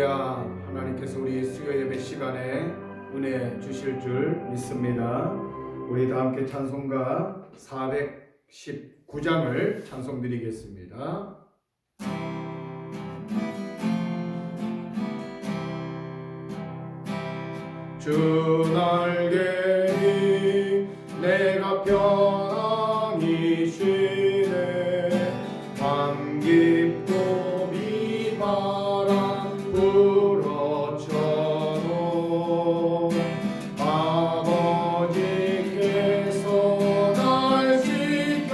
할렐루야. 하나님께서 우리 수요 예배 시간에 은혜 주실 줄 믿습니다. 우리 다 함께 찬송가 419장을 찬송드리겠습니다. 주 날개니 내가 편안히 쉬네. 밤 깊고 비바람 불어쳐도 아버지께서 날 지켜주시니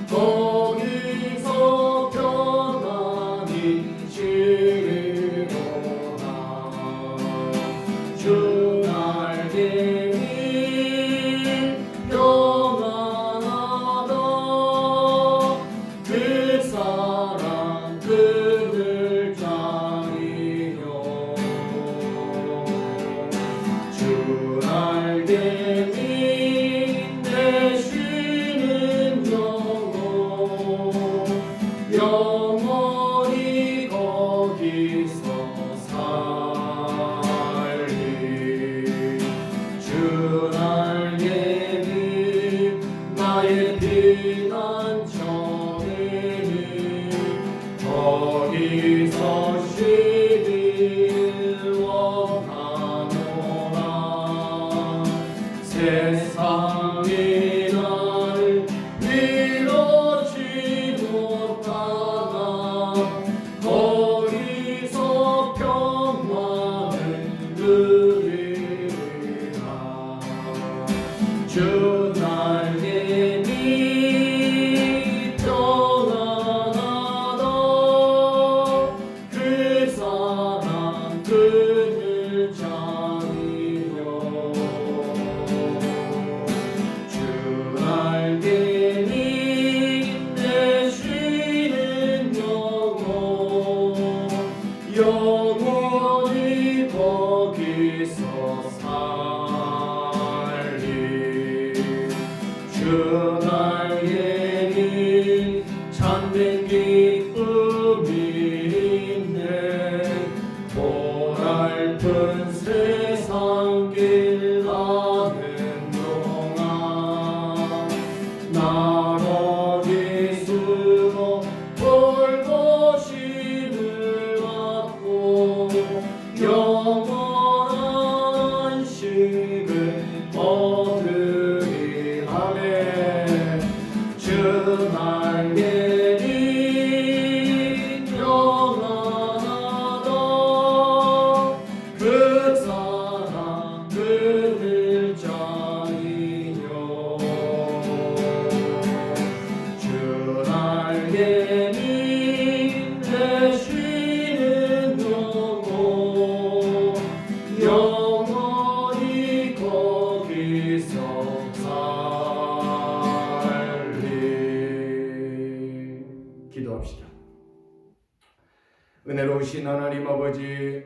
거기서 편안히 쉬리로다. 주 날개니 평안하다. 그 사랑 그늘 자리요. 주 날개니 내 쉬는 영혼 영원히 거기서 살리. 주 날개니 나의 피난처니 거기서 쉬길 원하노라. 세상이 나를 위로치 못하나 거기서 평안을 누리리라. 주 날개니 평안하다. 그 사랑 그늘 자리요. 주 날개니 내 쉬는 영혼 영원히 거기서 살리. 주 날개니 참된 기쁨이 있네. 고달픈 세상 길 가는 동안 날 어디 숨어 볼 것임을 갖고 영원한 안식을 얻으리. 아멘. 주 날개니 평안하다. 그 사랑 그늘 자리요. 주 날개니 내 쉬는 영혼 영원히 거기서 살리. 기도합시다. 은혜로우신 하나님 아버지,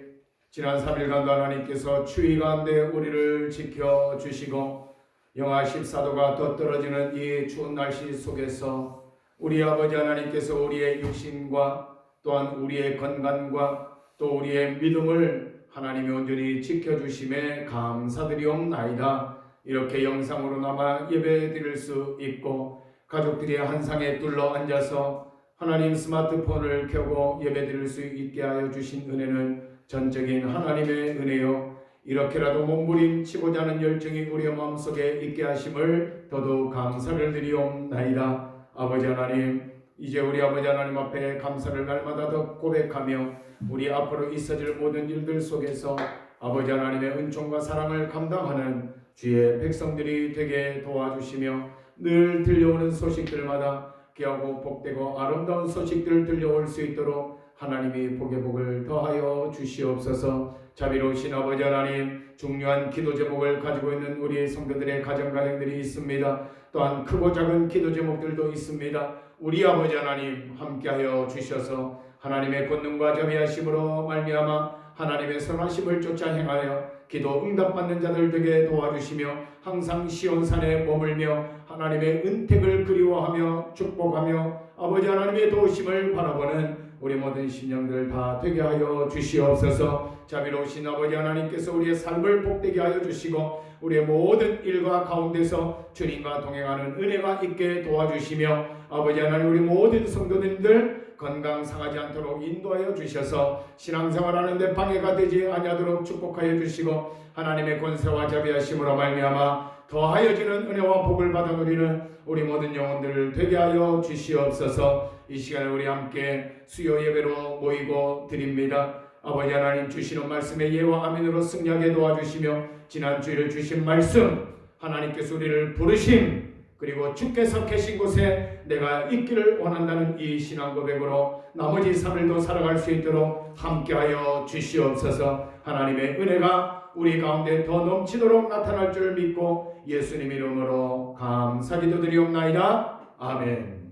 지난 3일간도 하나님께서 추위 가운데 우리를 지켜주시고 영하 14도가 더 떨어지는 이 추운 날씨 속에서 우리 아버지 하나님께서 우리의 육신과 또한 우리의 건강과 또 우리의 믿음을 하나님이 온전히 지켜주심에 감사드리옵나이다. 이렇게 영상으로나마 예배드릴 수 있고 가족들이 한 상에 둘러 앉아서 하나님 스마트폰을 켜고 예배드릴 수 있게 하여 주신 은혜는 전적인 하나님의 은혜요. 이렇게라도 몸부림치고자 하는 열정이 우리의 마음속에 있게 하심을 더더욱 감사를 드리옵나이다. 아버지 하나님, 이제 우리 아버지 하나님 앞에 감사를 날마다 더 고백하며 우리 앞으로 있어질 모든 일들 속에서 아버지 하나님의 은총과 사랑을 감당하는 주의 백성들이 되게 도와주시며 늘 들려오는 소식들마다 귀하고 복되고 아름다운 소식들 들려올 수 있도록 하나님이 복의 복을 더하여 주시옵소서. 자비로우신 아버지 하나님, 중요한 기도 제목을 가지고 있는 우리 성도들의 가정들이 있습니다. 또한 크고 작은 기도 제목들도 있습니다. 우리 아버지 하나님 함께하여 주셔서 하나님의 권능과 자비하심으로 말미암아 하나님의 선하심을 쫓아 행하여 기도 응답받는 자들 되게 도와주시며 항상 시온산에 머물며 하나님의 은택을 그리워하며 축복하며 아버지 하나님의 도우심을 바라보는 우리 모든 심령들 다 되게 하여 주시옵소서. 자비로우신 아버지 하나님께서 우리의 삶을 복되게 하여 주시고 우리의 모든 일과 가운데서 주님과 동행하는 은혜가 있게 도와주시며 아버지 하나님 우리 모든 성도님들 건강 상하지 않도록 인도하여 주셔서 신앙생활하는데 방해가 되지 아니하도록 축복하여 주시고 하나님의 권세와 자비하심으로 말미암아 더하여지는 은혜와 복을 받아 누리는 우리 모든 영혼들을 되게 하여 주시옵소서. 이 시간에 우리 함께 수요 예배로 모이고 드립니다. 아버지 하나님 주시는 말씀에 예와 아멘으로 승리하게 도와주시며 지난 주일을 주신 말씀 하나님께서 우리를 부르심 그리고 주께서 계신 곳에 내가 있기를 원한다는 이 신앙 고백으로 나머지 3일도 살아갈 수 있도록 함께하여 주시옵소서. 하나님의 은혜가 우리 가운데 더 넘치도록 나타날 줄 믿고 예수님 이름으로 감사기도 드리옵나이다. 아멘.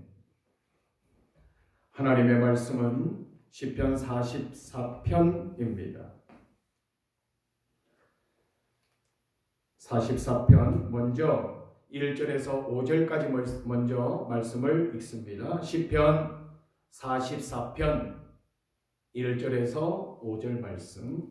하나님의 말씀은 시편 44편입니다. 44편 먼저 1절에서 5절까지 먼저 말씀을 읽습니다. 시편 44편 1절에서 5절 말씀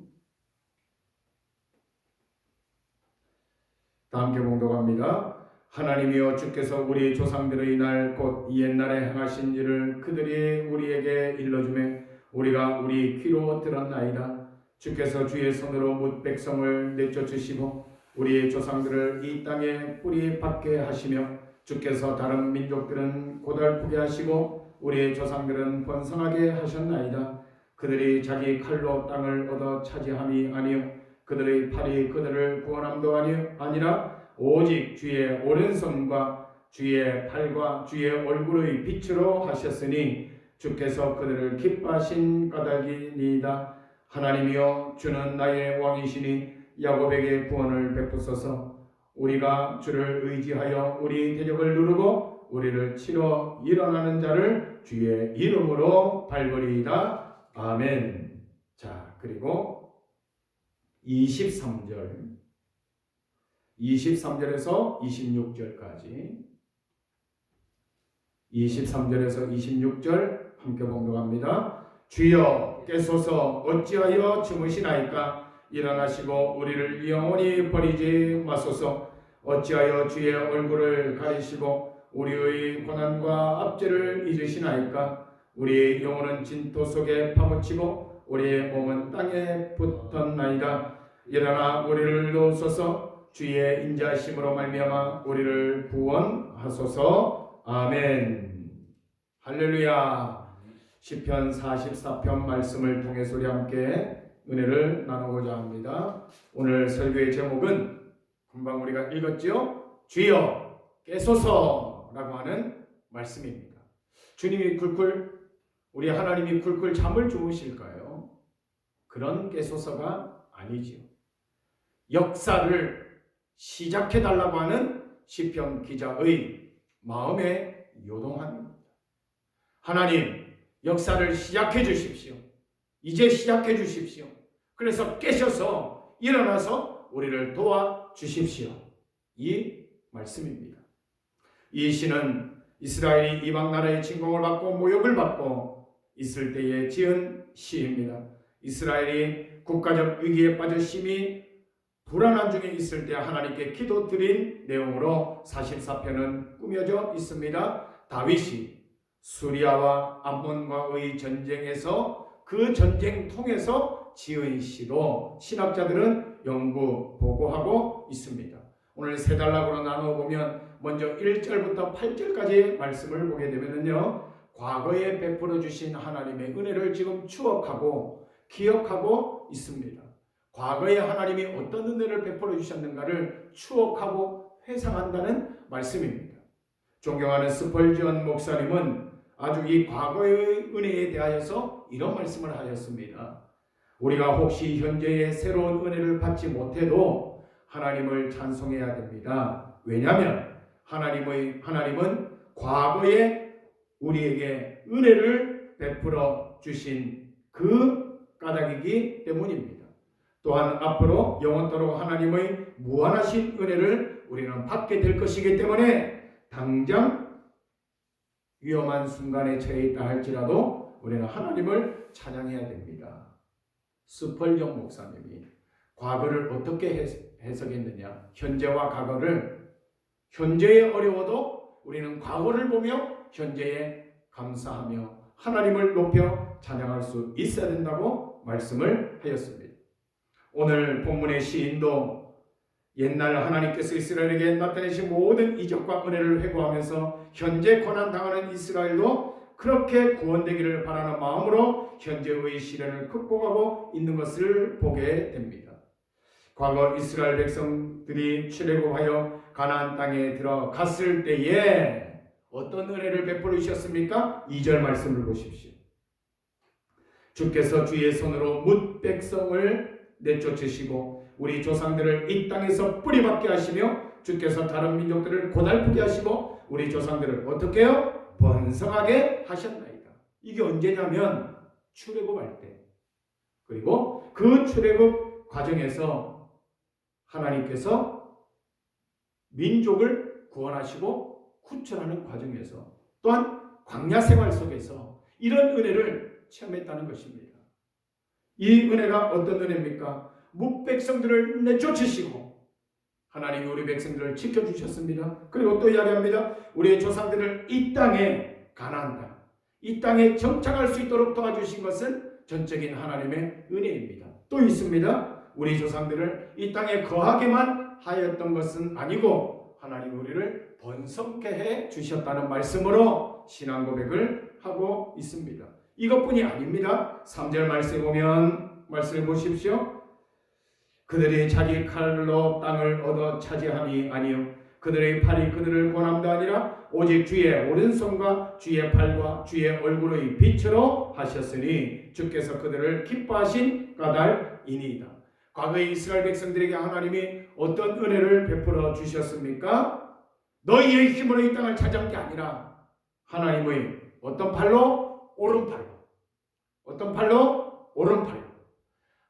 다 함께 봉독합니다. 하나님이여 주께서 우리 조상들의 날 곧 옛날에 행하신 일을 그들이 우리에게 일러주매 우리가 우리 귀로 들었나이다. 주께서 주의 손으로 뭇 백성을 내쫓으시고 우리의 조상들을 이 땅에 뿌리 박게 하시며 주께서 다른 민족들은 고달프게 하시고 우리의 조상들은 번성하게 하셨나이다. 그들이 자기 칼로 땅을 얻어 차지함이 아니요 그들의 팔이 그들을 구원함도 아니라 오직 주의 오른손과 주의 팔과 주의 얼굴의 빛으로 하셨으니 주께서 그들을 기뻐하신 까닭이니이다. 하나님이여 주는 나의 왕이시니 야곱에게 구원을 베푸소서. 우리가 주를 의지하여 우리 대적을 누르고 우리를 치러 일어나는 자를 주의 이름으로 밟으리이다. 아멘. 자, 그리고 23절에서 26절까지 23절에서 26절 함께 봉독합니다. 주여 깨소서 어찌하여 주무시나이까 일어나시고 우리를 영원히 버리지 마소서. 어찌하여 주의 얼굴을 가리시고 우리의 고난과 압제를 잊으시나이까. 우리의 영혼은 진토 속에 파묻히고 우리의 몸은 땅에 붙었나이다. 일어나 우리를 도우소서. 주의 인자하심으로 말미암아 우리를 구원하소서. 아멘. 할렐루야. 시편 44편 말씀을 통해서 우리 함께 은혜를 나누고자 합니다. 오늘 설교의 제목은 금방 우리가 읽었죠? 주여 깨소서라고 하는 말씀입니다. 주님이 우리 하나님이 쿨쿨 잠을 주무실까요? 그런 깨소서가 아니지요. 역사를 시작해달라고 하는 시편 기자의 마음의 요동함입니다. 하나님, 역사를 시작해 주십시오. 이제 시작해 주십시오. 그래서 깨셔서 일어나서 우리를 도와주십시오. 이 말씀입니다. 이 시는 이스라엘이 이방 나라의 침공을 받고 모욕을 받고 있을 때에 지은 시입니다. 이스라엘이 국가적 위기에 빠져 심히 불안한 중에 있을 때 하나님께 기도드린 내용으로 44편은 꾸며져 있습니다. 다윗이 수리아와 암몬과의 전쟁에서 그 전쟁 통해서 지은 시로 신학자들은 연구 보고하고 있습니다. 오늘 세 단락으로 나누어 보면 먼저 1절부터 8절까지 말씀을 보게 되면요, 과거에 베풀어 주신 하나님의 은혜를 지금 추억하고 기억하고 있습니다. 과거에 하나님이 어떤 은혜를 베풀어 주셨는가를 추억하고 회상한다는 말씀입니다. 존경하는 스펄전 목사님은 아주 이 과거의 은혜에 대하여서 이런 말씀을 하셨습니다. 우리가 혹시 현재의 새로운 은혜를 받지 못해도 하나님을 찬송해야 됩니다. 왜냐하면 하나님은 과거에 우리에게 은혜를 베풀어 주신 그 까닭이기 때문입니다. 또한 앞으로 영원토록 하나님의 무한하신 은혜를 우리는 받게 될 것이기 때문에 당장 위험한 순간에 처해 있다 할지라도 우리는 하나님을 찬양해야 됩니다. 스펄전 목사님이 과거를 어떻게 해석했느냐? 현재와 과거를, 현재에 어려워도 우리는 과거를 보며 현재에 감사하며 하나님을 높여 찬양할 수 있어야 된다고 말씀을 하였습니다. 오늘 본문의 시인도 옛날 하나님께서 이스라엘에게 나타내신 모든 이적과 은혜를 회고하면서 현재 고난당하는 이스라엘도 그렇게 구원되기를 바라는 마음으로 현재의 시련을 극복하고 있는 것을 보게 됩니다. 과거 이스라엘 백성들이 출애굽하여 가나안 땅에 들어갔을 때에 어떤 은혜를 베풀으셨습니까? 2절 말씀을 보십시오. 주께서 주의 손으로 뭇 백성을 내쫓으시고 우리 조상들을 이 땅에서 뿌리박게 하시며 주께서 다른 민족들을 고달프게 하시고 우리 조상들을 어떻게 해요? 번성하게 하셨나이다. 이게 언제냐면 출애굽할 때. 그리고 그 출애굽 과정에서 하나님께서 민족을 구원하시고 구출하는 과정에서 또한 광야 생활 속에서 이런 은혜를 체험했다는 것입니다. 이 은혜가 어떤 은혜입니까? 뭇백성들을 내쫓으시고 하나님이 우리 백성들을 지켜주셨습니다. 그리고 또 이야기합니다. 우리의 조상들을 이 땅에, 가나안 땅, 이 땅에 정착할 수 있도록 도와주신 것은 전적인 하나님의 은혜입니다. 또 있습니다. 우리 조상들을 이 땅에 거하게만 하였던 것은 아니고 하나님 우리를 번성케 해 주셨다는 말씀으로 신앙 고백을 하고 있습니다. 이것뿐이 아닙니다. 3절 말씀에 보면 말씀을 보십시오. 그들이 자기 칼로 땅을 얻어 차지함이 아니요 그들의 팔이 그들을 고남도 아니라 오직 주의 오른손과 주의 팔과 주의 얼굴의 빛으로 하셨으니 주께서 그들을 기뻐하신 까닭이니이다. 과거의 이스라엘 백성들에게 하나님이 어떤 은혜를 베풀어 주셨습니까? 너희의 힘으로 이 땅을 차지한 게 아니라 하나님의 어떤 팔로? 오른팔로. 어떤 팔로? 오른팔로.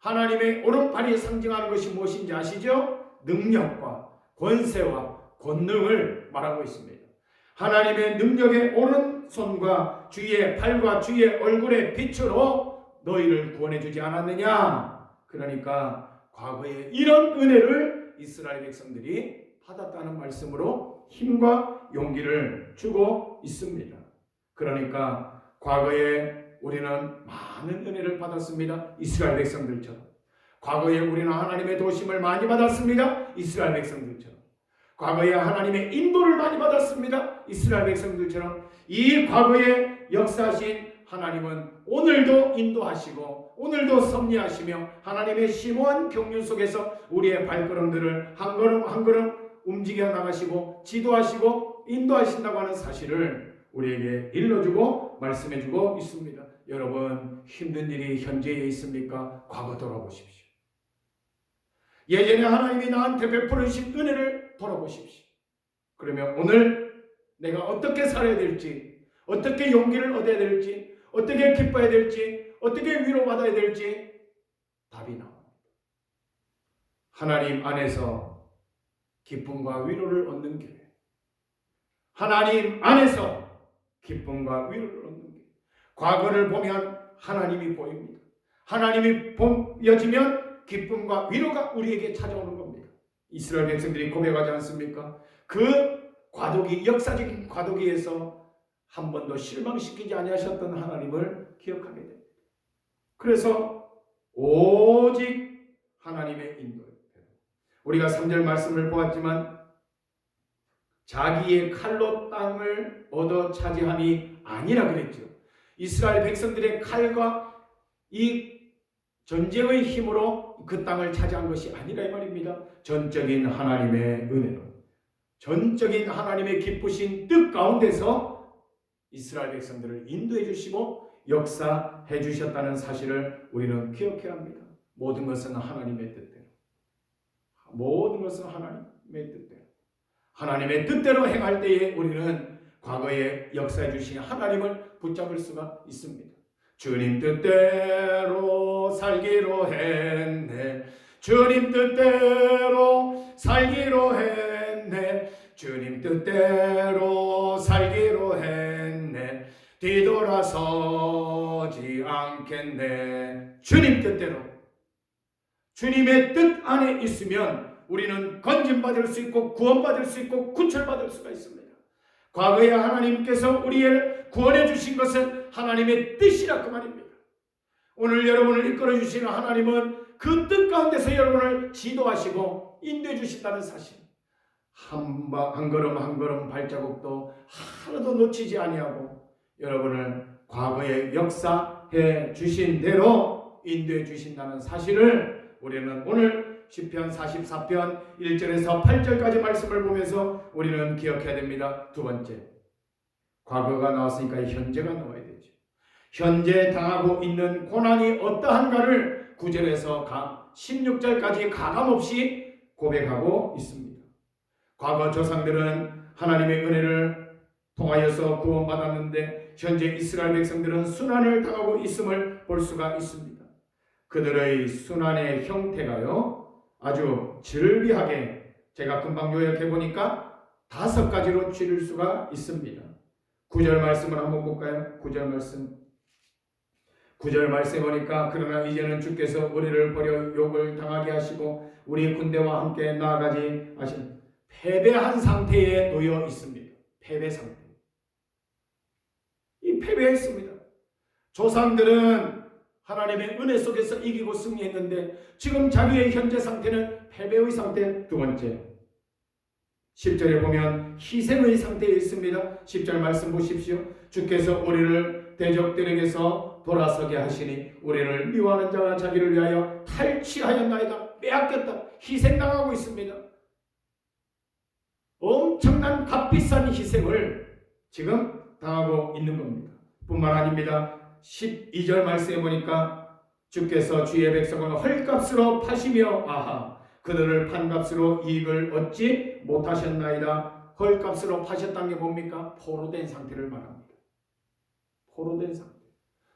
하나님의 오른팔이 상징하는 것이 무엇인지 아시죠? 능력과 권세와 권능을 말하고 있습니다. 하나님의 능력의 오른손과 주의 팔과 주의 얼굴의 빛으로 너희를 구원해 주지 않았느냐? 그러니까 과거에 이런 은혜를 이스라엘 백성들이 받았다는 말씀으로 힘과 용기를 주고 있습니다. 그러니까 과거에 우리는 많은 은혜를 받았습니다. 이스라엘 백성들처럼. 과거에 우리는 하나님의 도심을 많이 받았습니다. 이스라엘 백성들처럼. 과거에 하나님의 인도를 많이 받았습니다. 이스라엘 백성들처럼. 이 과거에 역사하신 하나님은 오늘도 인도하시고 오늘도 섭리하시며 하나님의 심오한 경륜 속에서 우리의 발걸음들을 한 걸음 한 걸음 움직여 나가시고 지도하시고 인도하신다고 하는 사실을 우리에게 일러주고 말씀해주고 있습니다. 여러분, 힘든 일이 현재에 있습니까? 과거 돌아보십시오. 예전에 하나님이 나한테 베풀으신 은혜를 돌아보십시오. 그러면 오늘 내가 어떻게 살아야 될지, 어떻게 용기를 얻어야 될지, 어떻게 기뻐해야 될지, 어떻게 위로받아야 될지 답이 나옵니다. 하나님 안에서 기쁨과 위로를 얻는 길, 하나님 안에서 기쁨과 위로를 얻는 길. 과거를 보면 하나님이 보입니다. 하나님이 보여지면 기쁨과 위로가 우리에게 찾아오는 겁니다. 이스라엘 백성들이 고백하지 않습니까? 그 과도기, 역사적인 과도기에서 한 번도 실망시키지 아니하셨던 하나님을 기억하게 됩니다. 그래서 오직 하나님의 인도예요. 우리가 3절 말씀을 보았지만 자기의 칼로 땅을 얻어 차지함이 아니라 그랬죠. 이스라엘 백성들의 칼과 이 전쟁의 힘으로 그 땅을 차지한 것이 아니라 이 말입니다. 전적인 하나님의 은혜로, 전적인 하나님의 기쁘신 뜻 가운데서 이스라엘 백성들을 인도해 주시고 역사해 주셨다는 사실을 우리는 기억해야 합니다. 모든 것은 하나님의 뜻대로, 모든 것은 하나님의 뜻대로, 하나님의 뜻대로 행할 때에 우리는 과거에 역사해 주신 하나님을 붙잡을 수가 있습니다. 주님 뜻대로 살기로 했네. 주님 뜻대로 살기로 했네. 주님 뜻대로 살기로 했네. 뒤돌아서지 않겠네. 주님 뜻대로, 주님의 뜻 안에 있으면 우리는 건진받을 수 있고 구원받을 수 있고 구출받을 수가 있습니다. 과거에 하나님께서 우리를 구원해 주신 것은 하나님의 뜻이라 그 말입니다. 오늘 여러분을 이끌어 주시는 하나님은 그 뜻 가운데서 여러분을 지도하시고 인도해 주신다는 사실, 한 걸음 한 걸음 발자국도 하나도 놓치지 아니하고 여러분을 과거에 역사해 주신 대로 인도해 주신다는 사실을 우리는 오늘 시편 44편 1절에서 8절까지 말씀을 보면서 우리는 기억해야 됩니다. 두 번째, 과거가 나왔으니까 현재가 나와야 되죠. 현재 당하고 있는 고난이 어떠한가를 9절에서 16절까지 가감없이 고백하고 있습니다. 과거 조상들은 하나님의 은혜를 통하여서 구원받았는데 현재 이스라엘 백성들은 순환을 당하고 있음을 볼 수가 있습니다. 그들의 순환의 형태가요, 아주 즐비하게 제가 금방 요약해 보니까 5가지로 줄일 수가 있습니다. 9절 말씀을 한번 볼까요? 9절 말씀. 9절 말씀에 보니까 그러나 이제는 주께서 우리를 버려 욕을 당하게 하시고 우리 군대와 함께 나아가지 하신 패배한 상태에 놓여 있습니다. 패배 상태. 이 패배했습니다. 조상들은 하나님의 은혜 속에서 이기고 승리했는데 지금 자기의 현재 상태는 패배의 상태. 두 번째, 10절에 보면 희생의 상태에 있습니다. 10절 말씀 보십시오. 주께서 우리를 대적들에게서 돌아서게 하시니 우리를 미워하는 자가 자기를 위하여 탈취하였나이다. 빼앗겼다. 희생당하고 있습니다. 엄청난 값비싼 희생을 지금 당하고 있는 겁니다. 뿐만 아닙니다. 12절 말씀에 보니까 주께서 주의 백성을 헐값으로 파시며 아하 그들을 판값으로 이익을 얻지 못하셨나이다. 헐값으로 파셨다는 게 뭡니까? 포로된 상태를 말합니다. 포로된 상태.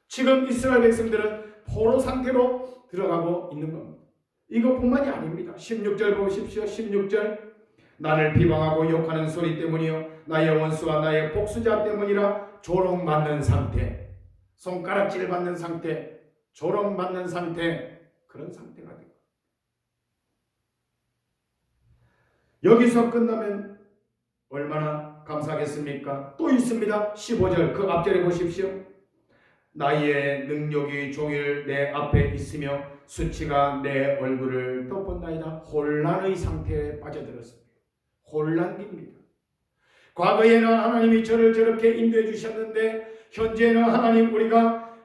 지금 이스라엘 백성들은 포로 상태로 들어가고 있는 겁니다. 이것뿐만이 아닙니다. 16절 보십시오. 16절 나를 비방하고 욕하는 소리 때문이요 나의 원수와 나의 복수자 때문이라 조롱받는 상태, 손가락질 받는 상태, 조롱받는 상태, 그런 상태가 되고 여기서 끝나면 얼마나 감사하겠습니까? 또 있습니다. 15절 그 앞절에 보십시오. 나의 능력이 종일 내 앞에 있으며 수치가 내 얼굴을 덮었나이다. 혼란의 상태에 빠져들었습니다. 혼란기입니다. 과거에는 하나님이 저를 저렇게 인도해 주셨는데 현재는 하나님 우리가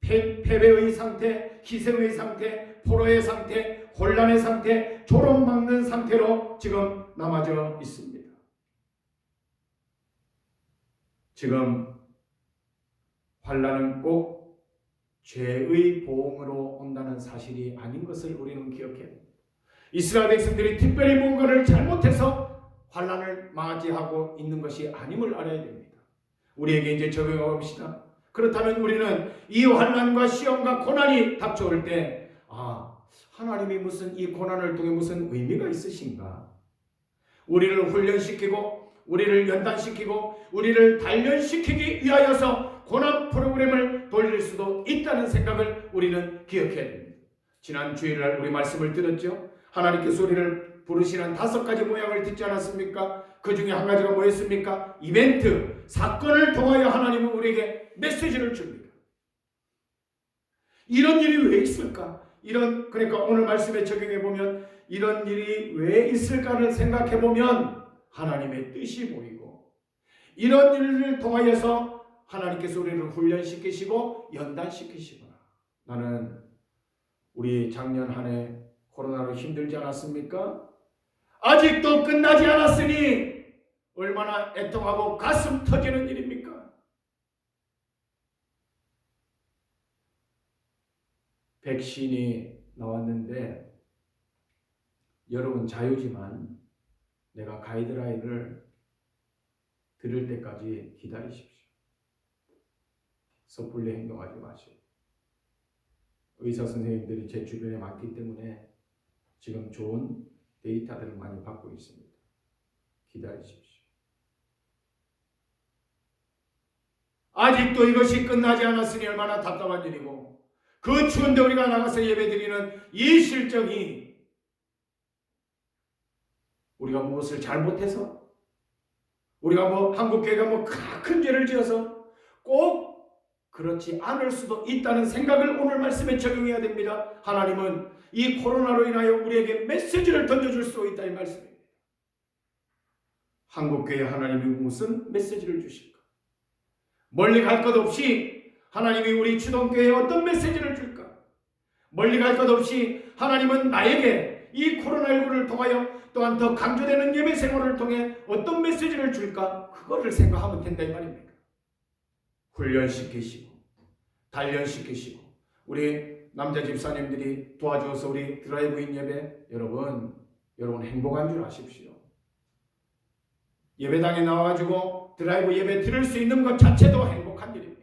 패배의 상태, 희생의 상태, 포로의 상태, 혼란의 상태, 조롱받는 상태로 지금 남아져 있습니다. 지금 환난은 꼭 죄의 보응으로 온다는 사실이 아닌 것을 우리는 기억해야 합니다. 이스라엘 백성들이 특별히 뭔가를 잘못해서 환난을 맞이하고 있는 것이 아님을 알아야 됩니다. 우리에게 이제 적용해 봅시다. 그렇다면 우리는 이 환난과 시험과 고난이 닥쳐올 때 하나님이 무슨 이 고난을 통해 무슨 의미가 있으신가? 우리를 훈련시키고 우리를 연단시키고 우리를 단련시키기 위하여서 고난 프로그램을 돌릴 수도 있다는 생각을 우리는 기억해야 됩니다. 지난 주일날 우리 말씀을 들었죠. 하나님께서 우리를 부르시는 5가지 모양을 듣지 않았습니까? 그 중에 한 가지가 뭐였습니까? 이벤트, 사건을 통하여 하나님은 우리에게 메시지를 줍니다. 이런 일이 왜 있을까? 그러니까 오늘 말씀에 적용해 보면 이런 일이 왜 있을까를 생각해 보면 하나님의 뜻이 보이고 이런 일을 통하여서 하나님께서 우리를 훈련시키시고 연단시키시구나. 나는 우리 작년 한 해 코로나로 힘들지 않았습니까? 아직도 끝나지 않았으니 얼마나 애통하고 가슴 터지는 일입니까? 백신이 나왔는데 여러분 자유지만 내가 가이드라인을 들을 때까지 기다리십시오. 섣불리 행동하지 마시고 의사 선생님들이 제 주변에 많기 때문에 지금 좋은 데이터들을 많이 받고 있습니다. 기다리십시오. 아직도 이것이 끝나지 않았으니 얼마나 답답한 일이고, 그 추운데 우리가 나가서 예배드리는 이 실정이 우리가 무엇을 잘못해서, 우리가 한국교회가 큰 죄를 지어서 꼭 그렇지 않을 수도 있다는 생각을 오늘 말씀에 적용해야 됩니다. 하나님은 이 코로나로 인하여 우리에게 메시지를 던져줄 수 있다 이 말씀입니다. 한국교회 하나님이 무슨 메시지를 주실까? 멀리 갈 것 없이 하나님이 우리 주동교회에 어떤 메시지를 줄까? 멀리 갈 것 없이 하나님은 나에게 이 코로나19를 통하여 또한 더 강조되는 예배 생활을 통해 어떤 메시지를 줄까? 그거를 생각하면 된다 이 말입니다. 훈련시키시고 단련시키시고 우리 남자 집사님들이 도와줘서 우리 드라이브인 예배 여러분 행복한 줄 아십시오. 예배당에 나와가지고 드라이브 예배 드릴 수 있는 것 자체도 행복한 일입니다.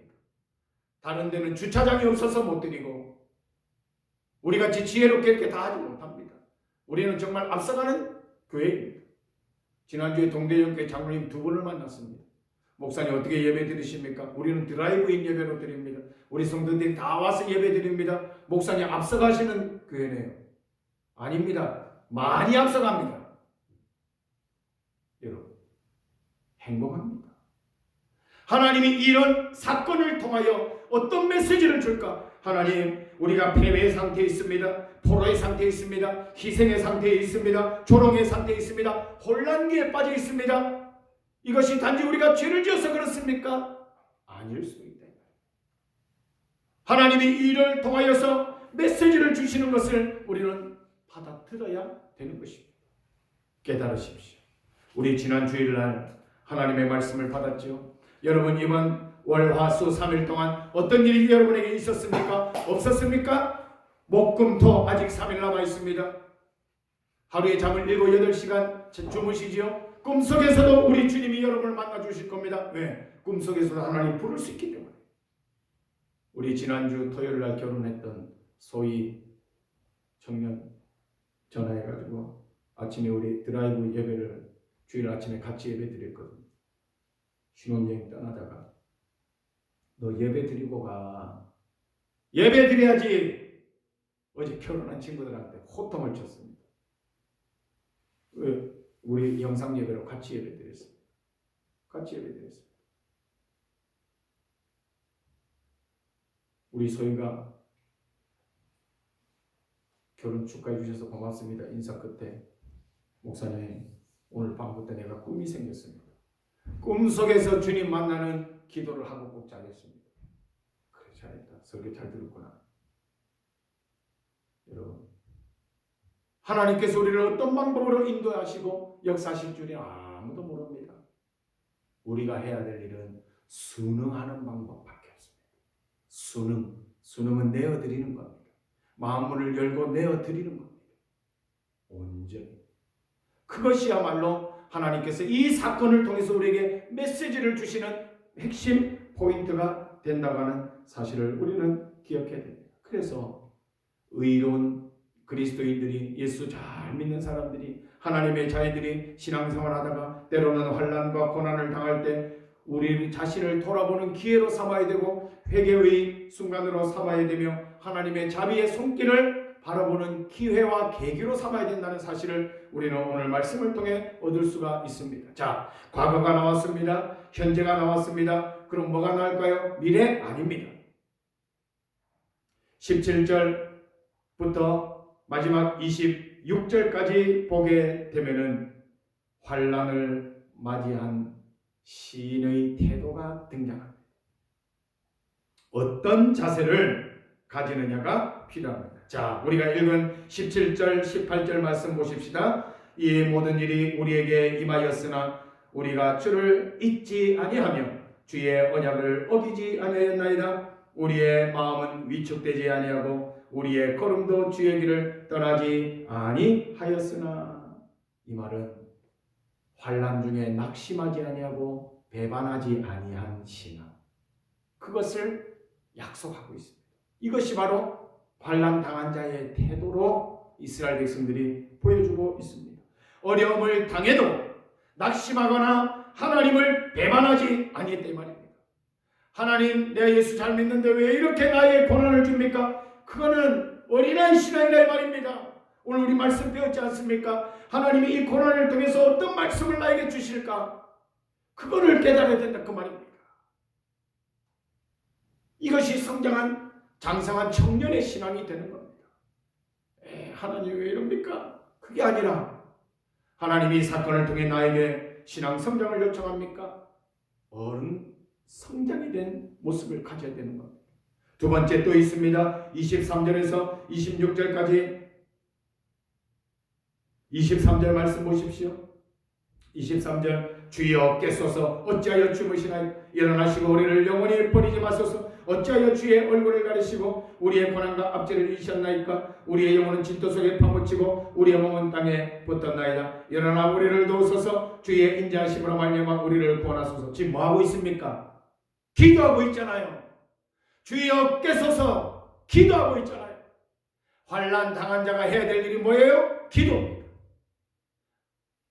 다른 데는 주차장이 없어서 못 드리고 우리같이 지혜롭게 이렇게 다 하지 못합니다. 우리는 정말 앞서가는 교회입니다. 지난주에 동대전교회 장로님 2분을 만났습니다. 목사님 어떻게 예배 드리십니까? 우리는 드라이브인 예배로 드립니다. 우리 성도들이 다 와서 예배 드립니다. 목사님 앞서가시는 교회네요. 아닙니다. 많이 앞서갑니다. 여러분 행복합니다. 하나님이 이런 사건을 통하여 어떤 메시지를 줄까? 하나님 우리가 패배의 상태에 있습니다. 포로의 상태에 있습니다. 희생의 상태에 있습니다. 조롱의 상태에 있습니다. 혼란기에 빠져 있습니다. 이것이 단지 우리가 죄를 지어서 그렇습니까? 아닐 수 있다. 하나님이 이를 통하여서 메시지를 주시는 것을 우리는 받아들여야 되는 것입니다. 깨달으십시오. 우리 지난 주일날 하나님의 말씀을 받았죠. 여러분 이번 월화수 3일 동안 어떤 일이 여러분에게 있었습니까? 없었습니까? 목금토 아직 3일 남아 있습니다. 하루에 잠을 7-8시간 주무시지요? 꿈속에서도 우리 주님이 여러분을 만나 주실 겁니다. 왜? 꿈속에서도 하나님 부를 수 있기 때문에. 우리 지난주 토요일날 결혼했던 소희 청년 전화해가지고 아침에 우리 드라이브 예배를 주일 아침에 같이 예배 드렸거든요. 신혼여행 떠나다가 너 예배 드리고 가. 예배 드려야지. 어제 결혼한 친구들한테 호통을 쳤습니다. 왜? 우리 영상 예배로 같이 예배 드렸습니다. 같이 예배 드렸습니다. 우리 소희가 결혼 축하해 주셔서 고맙습니다. 인사 끝에 목사님 오늘 밤부터 내가 꿈이 생겼습니다. 꿈속에서 주님 만나는 기도를 하고 꼭 자겠습니다. 그래 잘했다. 설교 잘 들었구나. 여러분 하나님께서 우리를 어떤 방법으로 인도하시고 역사하실 줄이 아무도 모릅니다. 우리가 해야 될 일은 순응하는 방법밖에 없습니다. 순응은 내어드리는 겁니다. 마음문을 열고 내어드리는 겁니다. 온전히. 그것이야말로 하나님께서 이 사건을 통해서 우리에게 메시지를 주시는 핵심 포인트가 된다고 하는 사실을 우리는 기억해야 됩니다. 그래서 의로운 그리스도인들이 예수 잘 믿는 사람들이 하나님의 자녀들이 신앙생활하다가 때로는 환난과 고난을 당할 때 우리 자신을 돌아보는 기회로 삼아야 되고 회개의 순간으로 삼아야 되며 하나님의 자비의 손길을 바라보는 기회와 계기로 삼아야 된다는 사실을 우리는 오늘 말씀을 통해 얻을 수가 있습니다. 자, 과거가 나왔습니다. 현재가 나왔습니다. 그럼 뭐가 나올까요? 미래? 아닙니다. 17절부터 마지막 26절까지 보게 되면은 환난을 맞이한 시인의 태도가 등장합니다. 어떤 자세를 가지느냐가 필요합니다. 자, 우리가 읽은 17절, 18절 말씀 보십시다. 이 모든 일이 우리에게 임하였으나 우리가 주를 잊지 아니하며 주의 언약을 어기지 아니하였나이다. 우리의 마음은 위축되지 아니하고 우리의 걸음도 주의 길을 떠나지 아니하였으나. 이 말은 환난 중에 낙심하지 아니하고 배반하지 아니한 신앙, 그것을 약속하고 있습니다. 이것이 바로 환난 당한 자의 태도로 이스라엘 백성들이 보여주고 있습니다. 어려움을 당해도 낙심하거나 하나님을 배반하지 아니했단 말입니다. 하나님, 내가 예수 잘 믿는데 왜 이렇게 나에게 고난을 줍니까? 그거는 어린아이 신앙이라 이 말입니다. 오늘 우리 말씀 배웠지 않습니까? 하나님이 이 고난을 통해서 어떤 말씀을 나에게 주실까? 그거를 깨달아야 된다 그 말입니다. 이것이 성장한 장성한 청년의 신앙이 되는 겁니다. 하나님 왜 이럽니까? 그게 아니라 하나님이 이 사건을 통해 나에게 신앙 성장을 요청합니까? 어른 성장이 된 모습을 가져야 되는 겁니다. 두 번째 또 있습니다. 23절에서 26절까지 23절 말씀 보십시오. 23절 주여 깨소서 어찌하여 주무시나요? 일어나시고 우리를 영원히 버리지 마소서. 어찌하여 주의 얼굴을 가리시고 우리의 고난과 압제를 이기셨나이까? 우리의 영혼은 진토 속에 파묻히고 우리의 몸은 땅에 붙었나이다. 일어나 우리를 도우소서. 주의 인자하심으로 말미암아 우리를 구원하소서. 지금 뭐하고 있습니까? 기도하고 있잖아요. 주여 깨소서 기도하고 있잖아요. 환난 당한 자가 해야 될 일이 뭐예요? 기도입니다.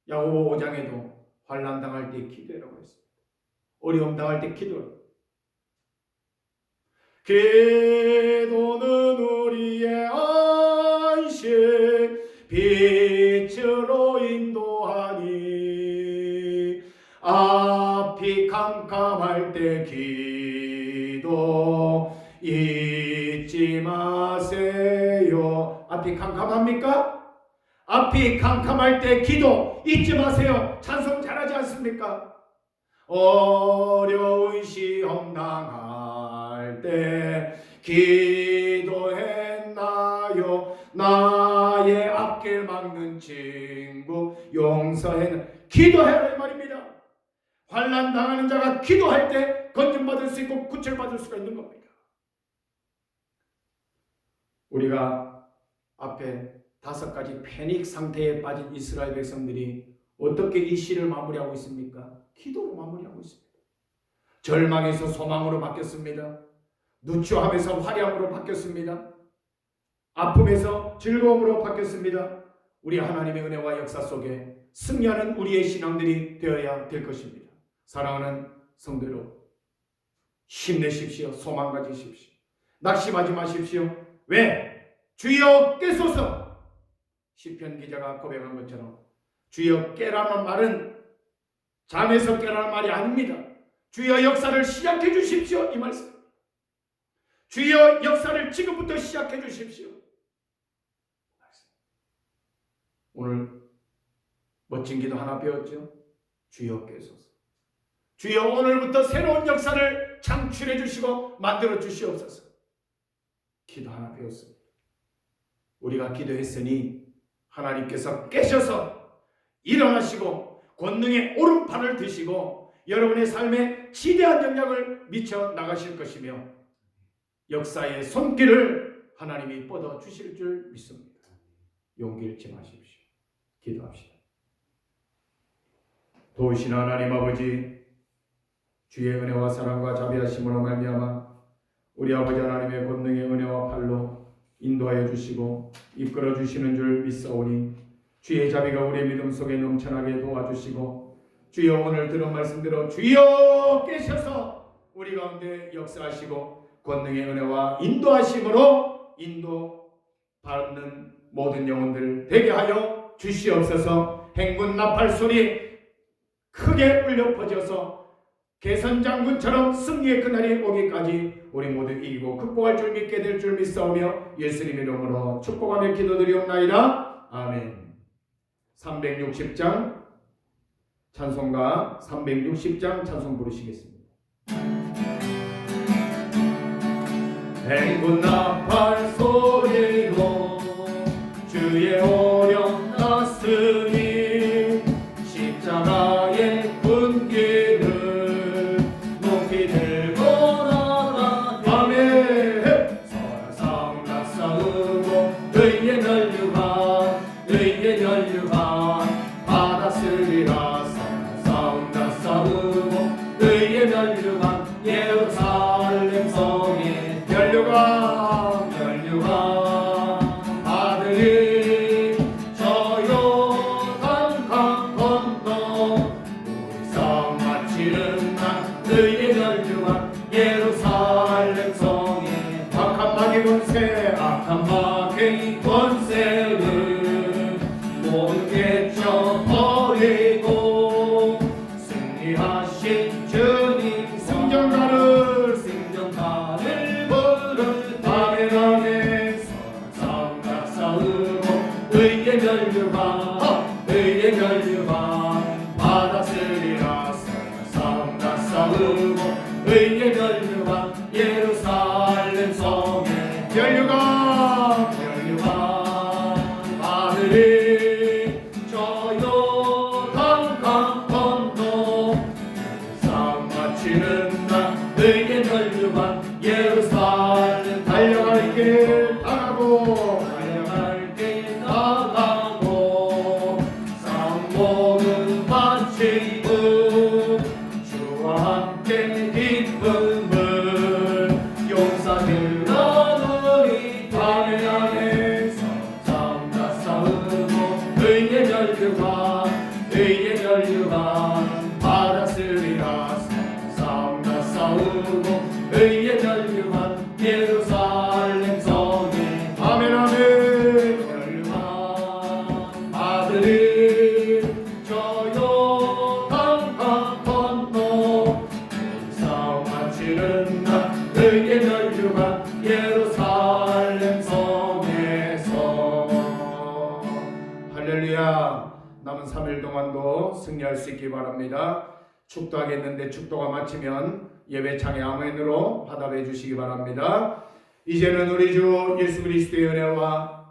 야고보 5장에도 환난 당할 때 기도하라고 했습니다. 어려움 당할 때 기도하라고. 기도는 우리의 안식 빛으로 인도하니 앞이 캄캄할 때 기도 잊지 마세요. 앞이 캄캄합니까? 앞이 캄캄할 때 기도 잊지 마세요. 찬송 잘하지 않습니까? 어려운 시험 당할 때 기도했나요? 나의 앞길 막는 친구 용서했나? 기도해라 이 말입니다. 환난 당하는 자가 기도할 때 건진받을 수 있고 구출받을 수가 있는 겁니다. 우리가 앞에 5가지 패닉 상태에 빠진 이스라엘 백성들이 어떻게 이 시를 마무리하고 있습니까? 기도로 마무리하고 있습니다. 절망에서 소망으로 바뀌었습니다. 누추함에서 화려함으로 바뀌었습니다. 아픔에서 즐거움으로 바뀌었습니다. 우리 하나님의 은혜와 역사 속에 승리하는 우리의 신앙들이 되어야 될 것입니다. 사랑하는 성도들, 힘내십시오. 소망 가지십시오. 낙심하지 마십시오. 왜? 주여 깨소서. 시편 기자가 고백한 것처럼 주여 깨라는 말은 잠에서 깨라는 말이 아닙니다. 주여 역사를 시작해 주십시오 이 말씀. 주여 역사를 지금부터 시작해 주십시오. 오늘 멋진 기도 하나 배웠죠. 주여 깨소서. 주여 오늘부터 새로운 역사를 창출해 주시고 만들어 주시옵소서. 기도 하나 배웠습니다. 우리가 기도했으니 하나님께서 깨셔서 일어나시고 권능의 오른팔을 드시고 여러분의 삶에 지대한 영향을 미쳐 나가실 것이며 역사의 손길을 하나님이 뻗어 주실 줄 믿습니다. 용기 잃지 마십시오. 기도합시다. 도우신 하나님 아버지, 주의 은혜와 사랑과 자비하심으로 말미암아 우리 아버지 하나님의 권능의 은혜와 팔로 인도하여 주시고 이끌어 주시는 줄 믿사오니 주의 자비가 우리의 믿음 속에 넘쳐나게 도와주시고 주여 오늘 들은 말씀대로 주여 깨셔서 우리 가운데 역사하시고 권능의 은혜와 인도하심으로 인도받는 모든 영혼들 되게 하여 주시옵소서. 행군 나팔 소리 크게 울려 퍼져서 개선장군처럼 승리의 그날이 오기까지 우리 모두 이기고 극복할 줄 믿게 될 줄 믿사오며 예수님 이름으로 축복하며 기도드리옵나이다. 아멘. 360장 찬송가 360장 찬송 부르시겠습니다. 행군 나팔 소리로 주의 오령 났으니 십자가의 분기를 높이 들고 나가 아멘. 서라사운 낙사으로 의에 멸류관 받았으리라. 서라사운 낙사으로 의에 멸류관 예루살렘 성에 멸류관 아들이 저 요단 강 건너 우리 성 마치는 날 의의 멸류관 예루살렘 열류가 예루살렘 달려갈 길 당하고 달려갈 길 당하고 상모는 마치고 주와 함께 기쁨을 용사들아 우리 밤에 안에서 싸움다 싸우고 의의 전류가 받았으리라 싸움다 싸우고 의의 전류가 예루살렘 성에 아멘 아멘 전류가 아들이 저 요단강 건너 싸움 마치는 날 의의 전류가 예루살렘 성에서 할렐루야. 남은 3일 동안도 승리할 수 있기 바랍니다. 축도하겠는데 축도가 마치면 예배창의 아멘으로 화답해 주시기 바랍니다. 이제는 우리 주 예수 그리스도의 은혜와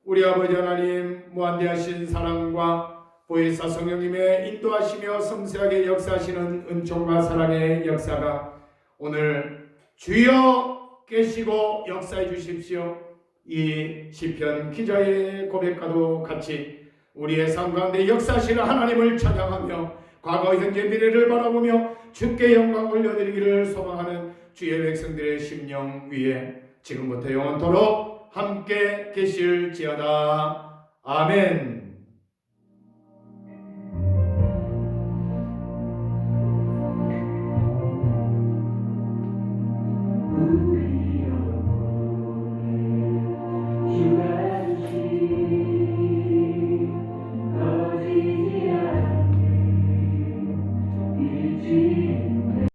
우리 아버지 하나님 무한대하신 사랑과 보혜사 성령님의 인도하시며 섬세하게 역사하시는 은총과 사랑의 역사가 오늘 주여 계시고 역사해 주십시오. 이 시편 기자의 고백과도 같이 우리의 삶 가운데 역사하시는 하나님을 찬양하며 과거 현재 미래를 바라보며 주께 영광 올려드리기를 소망하는 주의 백성들의 심령 위에 지금부터 영원토록 함께 계실지어다. 아멘.